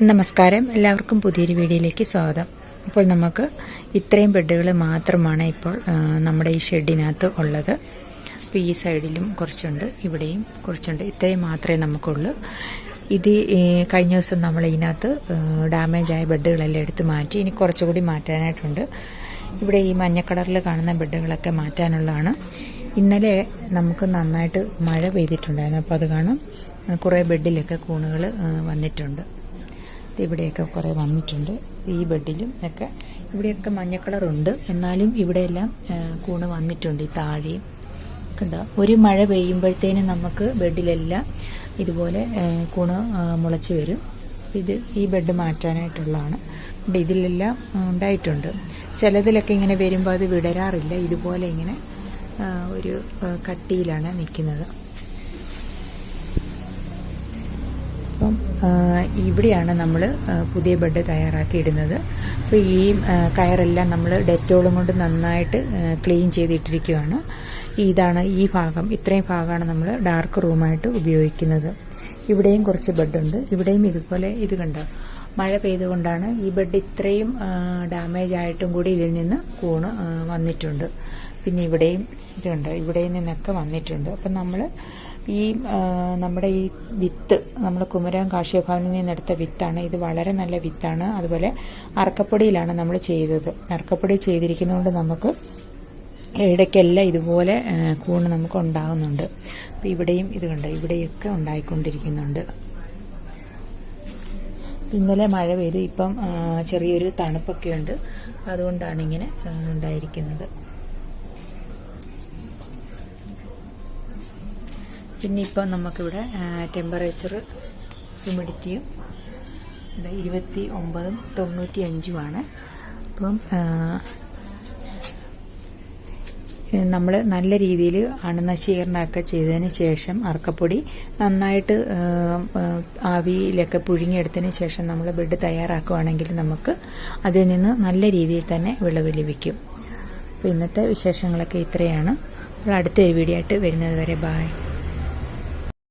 നമസ്കാരം, എല്ലാവർക്കും പുതിയൊരു വീഡിയോയിലേക്ക് സ്വാഗതം. അപ്പോൾ നമുക്ക് ഇത്രയും ബെഡുകൾ മാത്രമാണ് ഇപ്പോൾ നമ്മുടെ ഈ ഷെഡിനകത്ത് ഉള്ളത്. അപ്പോൾ ഈ സൈഡിലും കുറച്ചുണ്ട്, ഇവിടെയും കുറച്ചുണ്ട്. ഇത്രയും മാത്രമേ നമുക്കുള്ളൂ. ഇത് കഴിഞ്ഞ ദിവസം നമ്മൾ ഇതിനകത്ത് ഡാമേജായ ബെഡുകളെല്ലാം എടുത്ത് മാറ്റി. ഇനി കുറച്ചുകൂടി മാറ്റാനായിട്ടുണ്ട്. ഇവിടെ ഈ മഞ്ഞ കളറിൽ കാണുന്ന ബെഡുകളൊക്കെ മാറ്റാനുള്ളതാണ്. ഇന്നലെ നമുക്ക് നന്നായിട്ട് മഴ പെയ്തിട്ടുണ്ടായിരുന്നു. അപ്പോൾ അത് കാണാം, കുറേ ബെഡിലൊക്കെ കൂണുകൾ വന്നിട്ടുണ്ട്. ഇവിടെയൊക്കെ കുറേ വന്നിട്ടുണ്ട്. ഈ ബെഡിലും ഒക്കെ ഇവിടെയൊക്കെ മഞ്ഞ കളറുണ്ട്, എന്നാലും ഇവിടെയെല്ലാം കൂണ് വന്നിട്ടുണ്ട്. ഈ താഴെയും കണ്ടോ, ഒരു മഴ പെയ്യുമ്പോഴത്തേനും നമുക്ക് ബെഡിലെല്ലാം ഇതുപോലെ കൂണ് മുളച്ച് വരും. ഇത് ഈ ബെഡ് മാറ്റാനായിട്ടുള്ളതാണ്. ഇതിലെല്ലാം ഉണ്ടായിട്ടുണ്ട്. ചിലതിലൊക്കെ ഇങ്ങനെ വരുമ്പോൾ അത് വിടരാറില്ല. ഇതുപോലെ ഇങ്ങനെ ഒരു കട്ടിയിലാണ് നിൽക്കുന്നത്. അപ്പം ഇവിടെയാണ് നമ്മൾ പുതിയ ബെഡ് തയ്യാറാക്കിയിടുന്നത്. അപ്പോൾ ഈ കയറെല്ലാം നമ്മൾ ഡെറ്റോളും കൊണ്ട് നന്നായിട്ട് ക്ലീൻ ചെയ്തിട്ടിരിക്കുകയാണ്. ഇതാണ് ഈ ഭാഗം, ഇത്രയും ഭാഗമാണ് നമ്മൾ ഡാർക്ക് റൂമായിട്ട് ഉപയോഗിക്കുന്നത്. ഇവിടെയും കുറച്ച് ബെഡുണ്ട്. ഇവിടെയും ഇതുപോലെ ഇത് കണ്ടോ, മഴ പെയ്തുകൊണ്ടാണ് ഈ ബെഡ് ഇത്രയും ഡാമേജ് ആയിട്ടും കൂടി ഇതിൽ നിന്ന് കൂണ് വന്നിട്ടുണ്ട്. പിന്നെ ഇവിടെയും ഇതുണ്ട്, ഇവിടെയും നിന്നൊക്കെ വന്നിട്ടുണ്ട്. അപ്പം നമ്മൾ ഈ നമ്മുടെ ഈ വിത്ത് നമ്മൾ കുമരകം കാർഷിക ഭവനിൽ നിന്നെടുത്ത വിത്താണ്. ഇത് വളരെ നല്ല വിത്താണ്. അതുപോലെ അറക്കപ്പൊടിയിലാണ് നമ്മൾ ചെയ്തത്. അറക്കപ്പൊടി ചെയ്തിരിക്കുന്നതുകൊണ്ട് നമുക്ക് ഇടയ്ക്കെല്ലാം ഇതുപോലെ കൂണ് നമുക്ക് ഉണ്ടാകുന്നുണ്ട്. അപ്പോൾ ഇവിടെയും ഇത് കണ്ട്, ഇവിടെയൊക്കെ ഉണ്ടായിക്കൊണ്ടിരിക്കുന്നുണ്ട്. ഇന്നലെ മഴ പെയ്ത് ഇപ്പം ചെറിയൊരു തണുപ്പൊക്കെ ഉണ്ട്. അതുകൊണ്ടാണ് ഇങ്ങനെ ഉണ്ടായിരിക്കുന്നത്. പിന്നെ ഇപ്പം നമുക്കിവിടെ ടെമ്പറേച്ചർ ഹ്യൂമിഡിറ്റിയും 29ഉം 95ഉമാണ്. അപ്പം നമ്മൾ നല്ല രീതിയിൽ അണുനശീകരണമൊക്കെ ചെയ്തതിന് ശേഷം അറക്കപ്പൊടി നന്നായിട്ട് ആവിയിലൊക്കെ പുഴുങ്ങിയെടുത്തതിന് ശേഷം നമ്മൾ ബെഡ് തയ്യാറാക്കുകയാണെങ്കിൽ നമുക്ക് അതിൽ നിന്ന് നല്ല രീതിയിൽ തന്നെ വിളവ് ലഭിക്കും. അപ്പോൾ ഇന്നത്തെ വിശേഷങ്ങളൊക്കെ ഇത്രയാണ്. അപ്പോൾ അടുത്തൊരു വീഡിയോ ആയിട്ട് വരുന്നത് വരെ ബായ്.